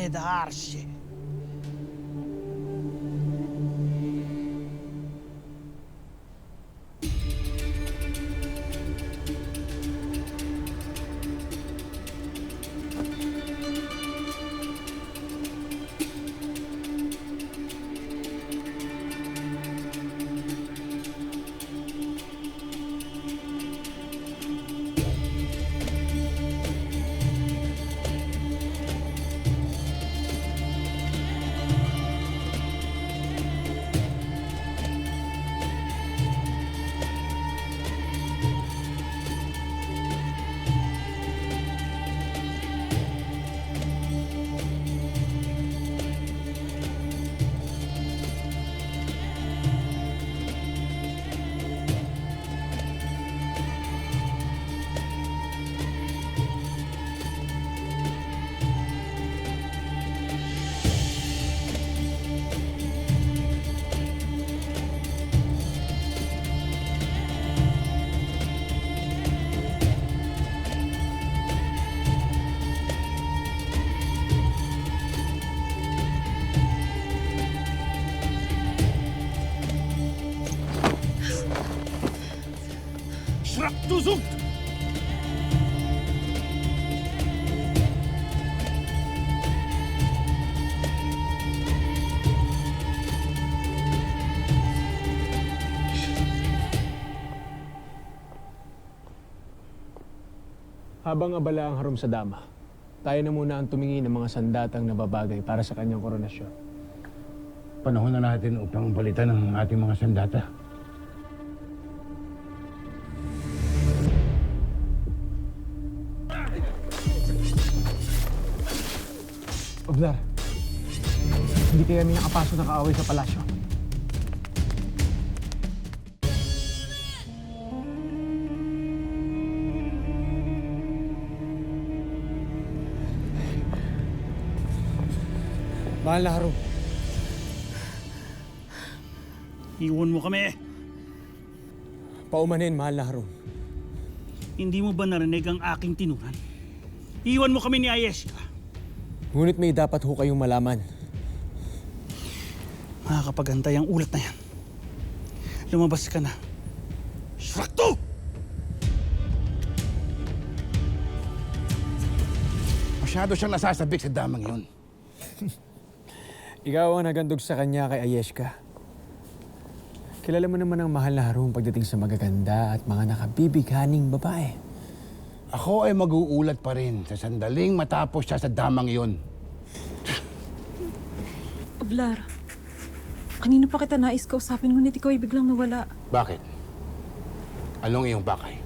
darsi. Schrappdusuk! Habang abala ang harom sa dama, tayo na muna ang tumingin ng mga sandatang nababagay para sa kanyang koronasyon. Panahon na natin upang balitan ang ating mga sandata. Oblar, hindi kaya may nakapaso na kaaway sa palasyo. Mahal na Harom. Iwan mo kami. Paumanin, mahal na Harom. Hindi mo ba narinig ang aking tinuran? Iwan mo kami ni Ayesha. Ngunit may dapat ho kayong malaman. Makakapagantay ang ulat na yan. Lumabas ka na. Shrakto! Masyado siyang nasasabik sa damang yun. Ikaw ang nagandog sa kanya kay Ayeshka. Kilala mo naman ang mahal na Harom pagdating sa magaganda at mga nakabibighaning babae. Ako ay mag-uulat pa rin sa sandaling matapos siya sa damang yun. Oblar, kanina pa kita nais kausapin ngunit ikaw ay biglang nawala. Bakit? Anong iyong bakay?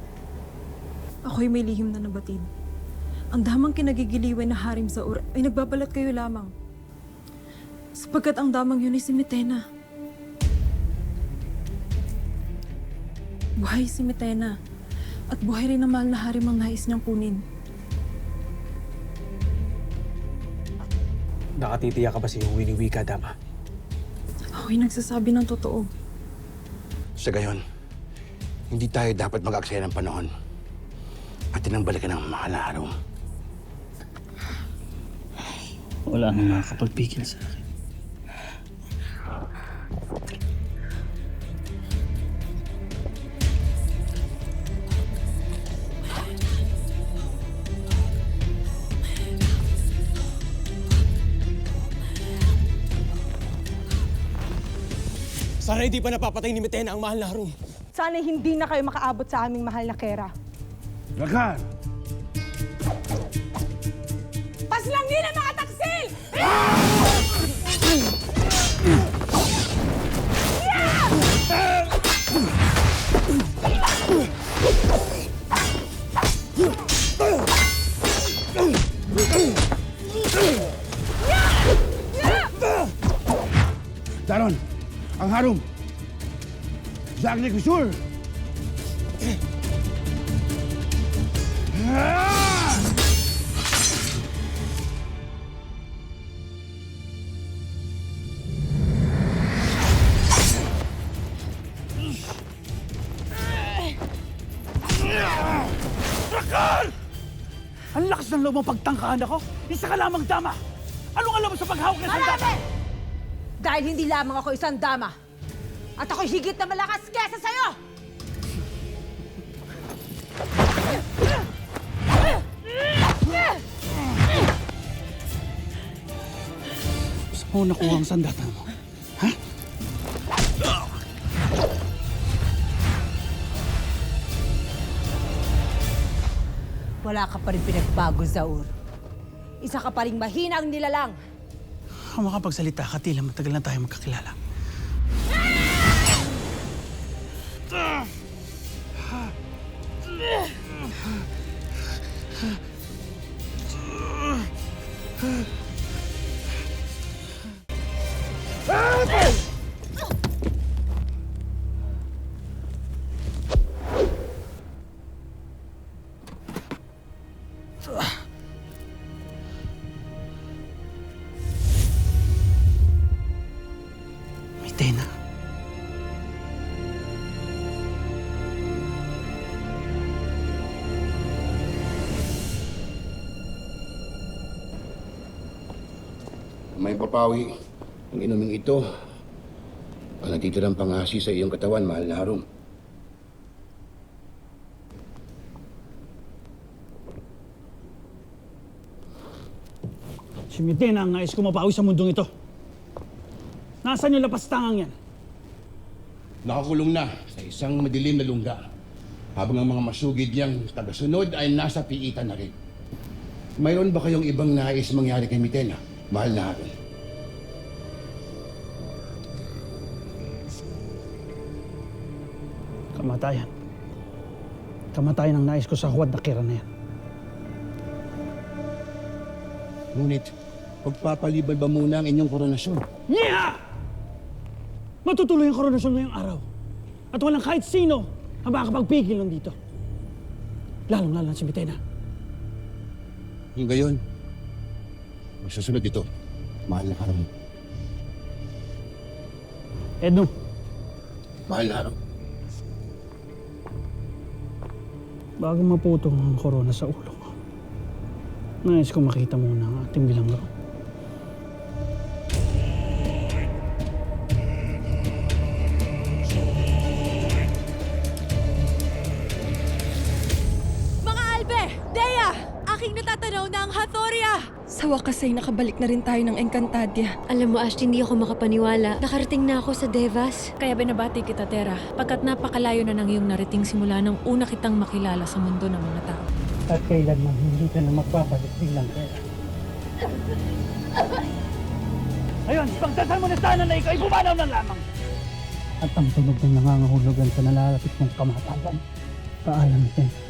Ako'y may lihim na nabatid. Ang damang kinagigiliwan na harim sa Ur ay nagbabalat kayo lamang. Sapagkat ang damang yun ay si Metena. Buhay si Metena. At buhay rin ang mahal na harim ang nais niyang kunin. Nakatitiya ka ba sa iyong winiwika, Dama? Ako'y nagsasabi ng totoo. Sa gayon, hindi tayo dapat mag-aksaya ng panahon at tinangbalikan ng mahal na Harom. Wala nang makakapagpigil sa akin. Sana hindi pa napapatay ni Metena ang mahal na Harom. Sana hindi na kayo makaabot sa aming mahal na Kera. Lakan! Paslangin ang mga taksil! Daron! Ang Harom! Zagli Kusur! Rakal! Ang lakas ng loob mong pagtangkahan ako. Isa ka lamang, Dama. Anong alam mo sa paghawak ng sandata? Marami! Dahil hindi lamang ako isang dama. At ako'y higit na malakas kesa sa'yo! Saan mo nakuha ang sandata mo? Ha? Wala ka pa rin pinagbago, Zaur. Isa ka pa rin mahinang nilalang. Kung makapagsalita ka, tila matagal na tayo magkakilala. Mitena. May papawi ang inuming ito. Ang natitirang pangasi sa iyong katawan, mahal na Harum. Si Mitena ang nais ko mapawi sa mundong ito. Nasaan yung lapastangang yan? Nakakulong na sa isang madilim na lungga. Habang ang mga masugid niyang tagasunod ay nasa piitan na rin. Mayroon ba kayong ibang nais mangyari kay Mitena, mahal na Harum? Kamatayan. Kamatayan ang nais ko sa huwad na kira na yan. Ngunit, pagpapaliban ba muna ang inyong koronasyon? Nya! Matutuloy ang koronasyon ngayong araw. At walang kahit sino ang makakapagpigil nun dito. Lalong-lalo na si Mitena. Yung gayon, magsusunod ito, mahal na Harum. Edno, Mahal na Harum. bago maputong ang korona sa ulo ko, nais ko makita muna ang ating bilanggo. Mga Albe! Dea! Aking natatanaw na ang Hathoria! Sa wakas ay nakabalik na rin tayo ng Encantadia. Alam mo, Ashley, hindi ako makapaniwala. Nakarating na ako sa Devas. Kaya binabati kita, Tera, pagkat napakalayo na ng iyong narating simula nang una kitang makilala sa mundo ng mga tao. At kailanman hindi ka na magpapalik bilang pera. Ayun, pagdasal mo na sana na ikaw ay bumanaw na lamang. At ang tunog ng nangangahulugan sa nalalapit mong kamatayan. Paalam, Mitena.